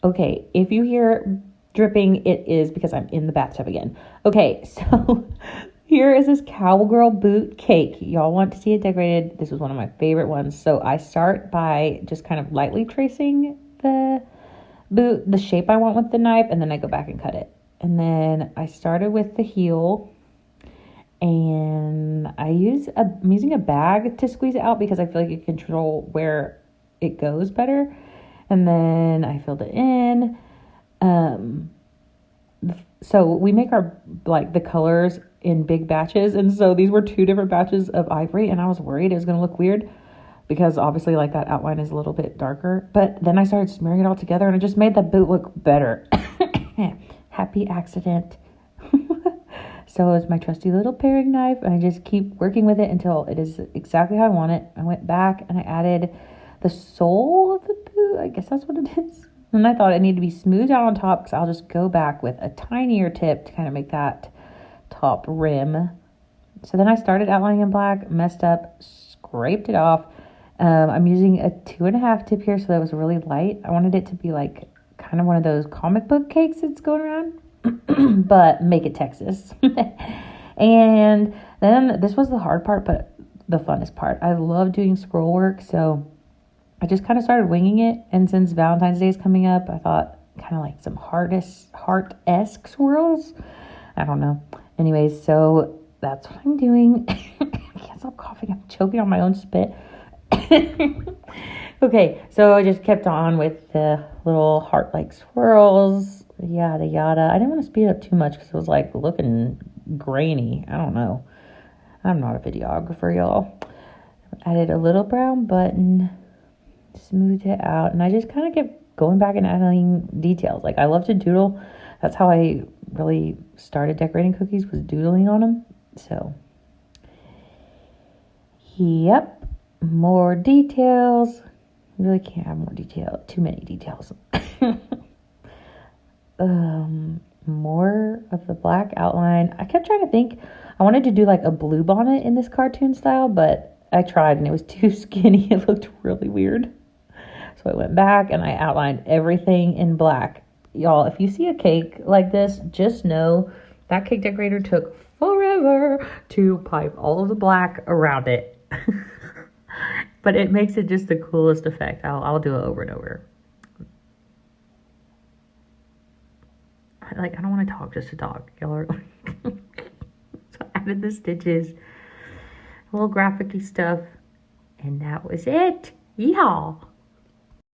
Okay, if you hear dripping, it is because I'm in the bathtub again. Okay, so here is this cowgirl boot cake. Y'all want to see it decorated? This was one of my favorite ones. So I start by just kind of lightly tracing the boot, the shape I want with the knife, and then I go back and cut it. And then I started with the heel, and I'm using a bag to squeeze it out because I feel like it can control where it goes better. And then I filled it in. So we make our, like, the colors in big batches, and so these were 2 different batches of ivory, and I was worried it was going to look weird because obviously, like, that outline is a little bit darker. But then I started smearing it all together, and it just made the boot look better. Happy accident. So it's my trusty little paring knife, and I just keep working with it until it is exactly how I want it. I went back and I added the sole of the boot. I guess that's what it is. And I thought it needed to be smoothed out on top because I'll just go back with a tinier tip to kind of make that top rim. So then I started outlining in black, messed up, scraped it off. I'm using a 2.5 tip here, so that was really light. I wanted it to be like kind of one of those comic book cakes that's going around. But make it Texas. And then this was the hard part, but the funnest part. I love doing scroll work, so I just kind of started winging it. And since Valentine's Day is coming up, I thought kind of like some heart-esque swirls. I don't know. Anyways, so that's what I'm doing. I can't stop coughing. I'm choking on my own spit. Okay, so I just kept on with the little heart-like swirls, yada yada. I didn't want to speed up too much because it was like looking grainy. I don't know. I'm not a videographer, y'all. Added a little brown button, smoothed it out, and I just kind of kept going back and adding details. Like, I love to doodle. That's how I really started decorating cookies, was doodling on them. So, yep, more details. Really can't have more detail. Too many details. More of the black outline. I kept trying to think. I wanted to do like a blue bonnet in this cartoon style, but I tried and it was too skinny. It looked really weird. So I went back and I outlined everything in black. Y'all, if you see a cake like this, just know that cake decorator took forever to pipe all of the black around it. But it makes it just the coolest effect. I'll do it over and over. Like, I don't want to talk just to talk. Y'all are so I added the stitches, little graphic-y stuff, and that was it. Yeehaw!